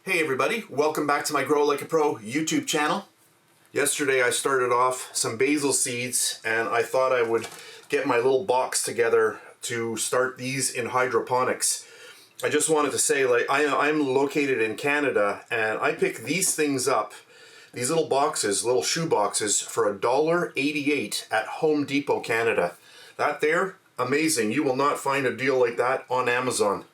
Hey everybody, welcome back to my Grow Like a Pro YouTube channel. Yesterday I started off some basil seeds and I thought I would get my little box together to start these in hydroponics. I just wanted to say, like, I'm located in Canada and I pick these things up, these little boxes, little shoe boxes, for $1.88 at Home Depot, Canada. That there, amazing. You will not find a deal like that on Amazon.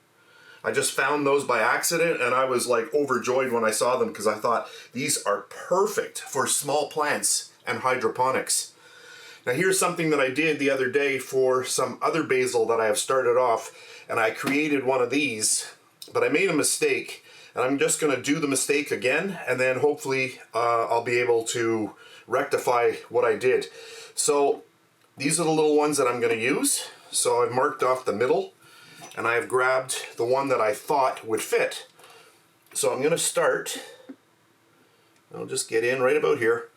I just found those by accident and I was like overjoyed when I saw them because I thought these are perfect for small plants and hydroponics. Now here's something that I did the other day for some other basil that I have started off, and I created one of these, but I made a mistake and I'm just going to do the mistake again, and then hopefully I'll be able to rectify what I did. So these are the little ones that I'm going to use. So I've marked off the middle and I have grabbed the one that I thought would fit. So I'm going to start, I'll just get in right about here.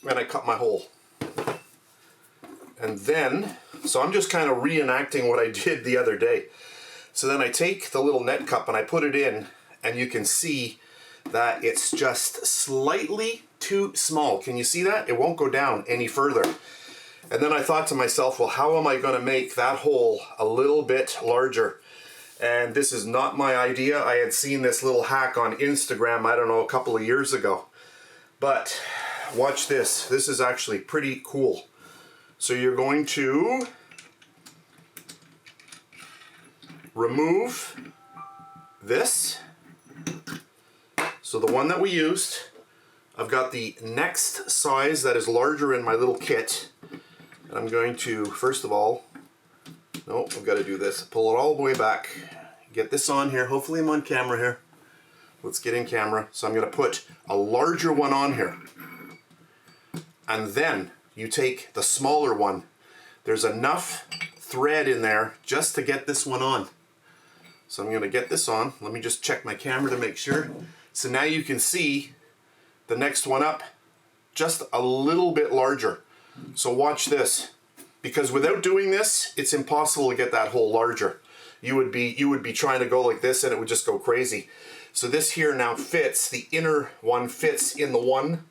And I cut my hole. And then, so I'm just kind of reenacting what I did the other day. So then I take the little net cup and I put it in, and you can see that it's just slightly too small. Can you see that? It won't go down any further. And then I thought to myself, well, how am I going to make that hole a little bit larger? And this is not my idea. I had seen this little hack on Instagram, I don't know, a couple of years ago. But watch this. This is actually pretty cool. So you're going to remove this. So the one that we used, I've got the next size that is larger in my little kit. And I'm going to, first of all, no, I've got to do this. Pull it all the way back. Get this on here. Hopefully I'm on camera here. Let's get in camera. So I'm going to put a larger one on here. And then you take the smaller one. There's enough thread in there just to get this one on. So I'm going to get this on. Let me just check my camera to make sure. So now you can see the next one up, just a little bit larger. So watch this, because without doing this, it's impossible to get that hole larger. You would be trying to go like this and it would just go crazy. So this here now fits, the inner one fits in the one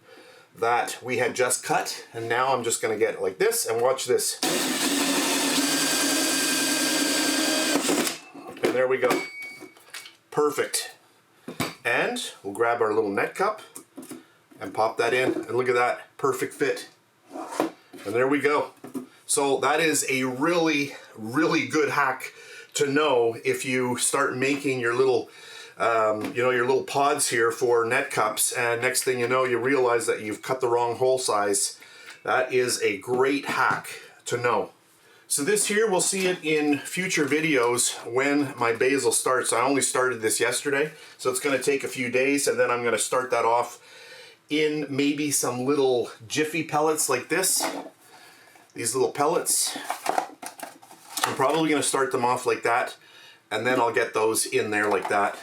that we had just cut, and now I'm just going to get it like this, and watch this. And there we go. Perfect. And we'll grab our little net cup and pop that in, and look at that, perfect fit. And there we go. So that is a really, really good hack to know if you start making your little your little pods here for net cups, and next thing you know, you realize that you've cut the wrong hole size. That is a great hack to know. So this here, we'll see it in future videos when my basil starts. I only started this yesterday, so it's going to take a few days, and then I'm going to start that off in maybe some little Jiffy pellets like this. These little pellets. I'm probably going to start them off like that, and then I'll get those in there like that.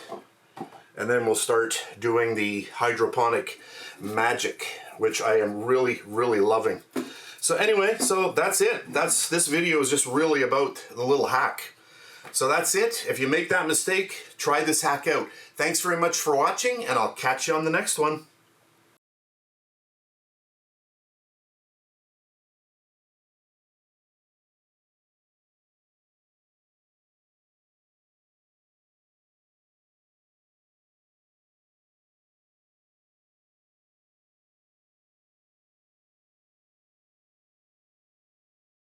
And then we'll start doing the hydroponic magic, which I am really, really loving. So anyway, so that's it. This video is just really about the little hack. So that's it. If you make that mistake, try this hack out. Thanks very much for watching, and I'll catch you on the next one.